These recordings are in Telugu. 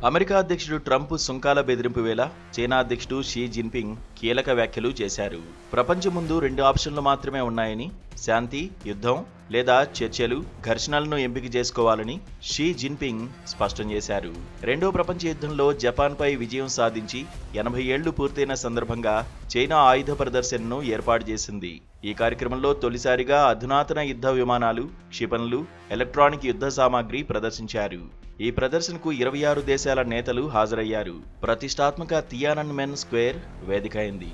అమెరికా అధ్యక్షుడు ట్రంప్ సుంకాల బెదిరింపు వేళ చైనా అధ్యక్షుడు షీ జిన్పింగ్ కీలక వ్యాఖ్యలు చేశారు. ప్రపంచం ముందు 2 ఆప్షన్లు మాత్రమే ఉన్నాయని, శాంతి, యుద్ధం లేదా చర్చలు, ఘర్షణలను ఎంపిక చేసుకోవాలని షీ జిన్పింగ్ స్పష్టం చేశారు. రెండో ప్రపంచ యుద్ధంలో జపాన్పై విజయం సాధించి 80 ఏళ్లు పూర్తయిన సందర్భంగా చైనా ఆయుధ ప్రదర్శనను ఏర్పాటు చేసింది. ఈ కార్యక్రమంలో తొలిసారిగా అధునాతన యుద్ధ విమానాలు, క్షిపణులు, ఎలక్ట్రానిక్ యుద్ధ సామాగ్రి ప్రదర్శించారు. ఈ ప్రదర్శనకు 26 దేశాల నేతలు హాజరయ్యారు. ప్రతిష్టాత్మక తియానన్మెన్ స్క్వేర్ వేదిక అయింది.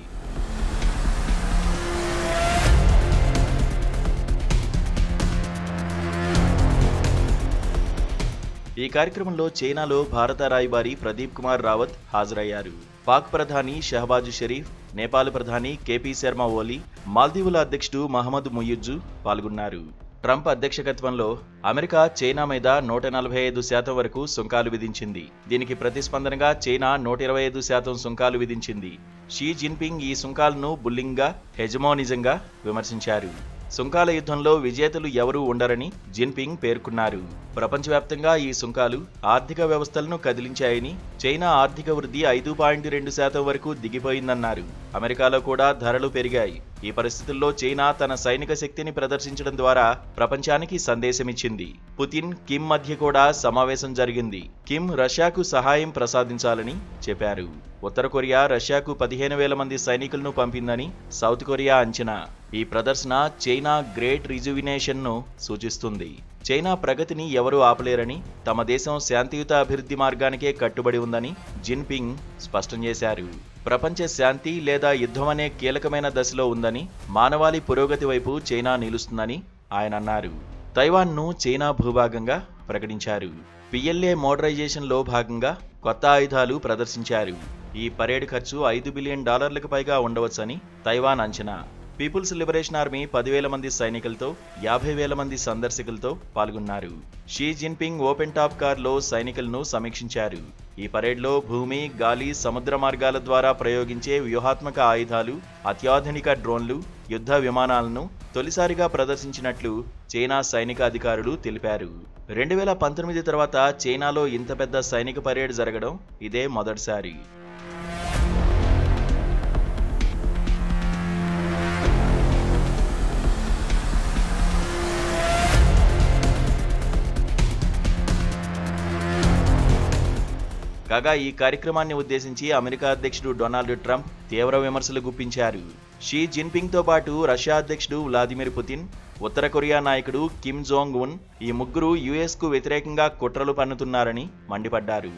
ఈ కార్యక్రమంలో చైనాలో భారత రాయబారి ప్రదీప్ కుమార్ రావత్ హాజరయ్యారు. పాక్ ప్రధాని షహబాజ్ షరీఫ్, నేపాల్ ప్రధాని కేపీ శర్మ ఓలీ, మాల్దీవుల అధ్యక్షుడు మహమ్మద్ ముయిజ్జు పాల్గొన్నారు. ట్రంప్ అధ్యక్షకత్వంలో అమెరికా చైనా మీద 145% వరకు సుంకాలు విధించింది. దీనికి ప్రతిస్పందనగా చైనా 125% సుంకాలు విధించింది. షీ జిన్పింగ్ ఈ సుంకాలను బుల్లింగ్గా, హెజమోనిజంగా విమర్శించారు. సుంకాల యుద్ధంలో విజేతలు ఎవరూ ఉండరని జిన్పింగ్ పేర్కొన్నారు. ప్రపంచవ్యాప్తంగా ఈ సుంకాలు ఆర్థిక వ్యవస్థలను కదిలించాయని, చైనా ఆర్థిక వృద్ధి 5.2% వరకు దిగిపోయిందన్నారు. అమెరికాలో కూడా ధరలు పెరిగాయి. ఈ పరిస్థితుల్లో చైనా తన సైనిక శక్తిని ప్రదర్శించడం ద్వారా ప్రపంచానికి సందేశమిచ్చింది. పుతిన్, కిమ్ మధ్య కూడా సమావేశం జరిగింది. కిమ్ రష్యాకు సహాయం ప్రసాదించాలని చెప్పారు. ఉత్తర కొరియా రష్యాకు 15,000 మంది సైనికులను పంపిందని సౌత్ కొరియా అంచనా. ఈ ప్రదర్శన చైనా గ్రేట్ రిజువినేషన్ను సూచిస్తుంది. చైనా ప్రగతిని ఎవరూ ఆపలేరని, తమ దేశం శాంతియుత అభివృద్ధి మార్గానికే కట్టుబడి ఉందని జిన్పింగ్ స్పష్టం చేశారు. ప్రపంచ శాంతి లేదా యుద్ధం అనే కీలకమైన దశలో ఉందని, మానవాళి పురోగతి వైపు చైనా నిలుస్తుందని ఆయన అన్నారు. తైవాన్ను చైనా భూభాగంగా ప్రకటించారు. PLA మోడరైజేషన్లో భాగంగా కొత్త ఆయుధాలు ప్రదర్శించారు. ఈ పరేడ్ ఖర్చు $5 బిలియన్ పైగా ఉండవచ్చని తైవాన్ అంచనా. పీపుల్స్ లిబరేషన్ ఆర్మీ 10,000 మంది సైనికులతో 50,000 మంది సందర్శకులతో పాల్గొన్నారు. షీ జిన్పింగ్ ఓపెన్ టాప్ కార్లో సైనికులను సమీక్షించారు. ఈ పరేడ్లో భూమి, గాలి, సముద్ర మార్గాల ద్వారా ప్రయోగించే వ్యూహాత్మక ఆయుధాలు, అత్యాధునిక డ్రోన్లు, యుద్ధ విమానాలను తొలిసారిగా ప్రదర్శించినట్లు చైనా సైనిక అధికారులు తెలిపారు. 2019 తర్వాత చైనాలో ఇంత పెద్ద సైనిక పరేడ్ జరగడం ఇదే మొదటిసారి. కాగా ఈ కార్యక్రమాన్ని ఉద్దేశించి అమెరికా అధ్యక్షుడు డొనాల్డ్ ట్రంప్ తీవ్ర విమర్శలు గుప్పించారు. షీ జిన్పింగ్తో పాటు రష్యా అధ్యక్షుడు వ్లాదిమిర్ పుతిన్, ఉత్తర కొరియా నాయకుడు కిమ్ జోంగ్ ఉన్ ఈ ముగ్గురు యుఎస్కు వ్యతిరేకంగా కుట్రలు పన్నుతున్నారని మండిపడ్డారు.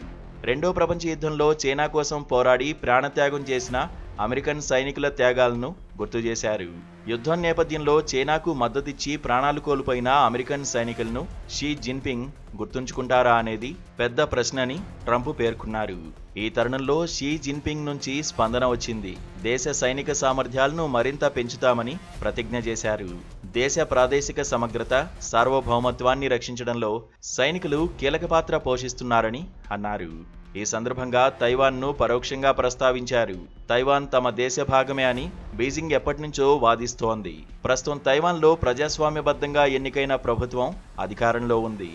రెండో ప్రపంచ యుద్ధంలో చైనా కోసం పోరాడి ప్రాణత్యాగం చేసిన అమెరికన్ సైనికుల త్యాగాలను గుర్తు చేశారు. యుద్ధం నేపథ్యంలో చైనాకు మద్దతిచ్చి ప్రాణాలు కోల్పోయిన అమెరికన్ సైనికులను షీ జిన్పింగ్ గుర్తుంచుకుంటారా అనేది పెద్ద ప్రశ్నని ట్రంప్ పేర్కొన్నారు. ఈ తరుణంలో షీ జిన్పింగ్ నుంచి స్పందన వచ్చింది. దేశ సైనిక సామర్థ్యాలను మరింత పెంచుతామని ప్రతిజ్ఞ చేశారు. దేశ ప్రాదేశిక సమగ్రత, సార్వభౌమత్వాన్ని రక్షించడంలో సైనికులు కీలక పాత్ర పోషిస్తున్నారని అన్నారు. ఈ సందర్భంగా తైవాన్ను పరోక్షంగా ప్రస్తావించారు. తైవాన్ తమ దేశ భాగమే అని బీజింగ్ ఎప్పటినుంచో వాదిస్తోంది. ప్రస్తుతం తైవాన్లో ప్రజాస్వామ్యబద్ధంగా ఎన్నికైన ప్రభుత్వం అధికారంలో ఉంది.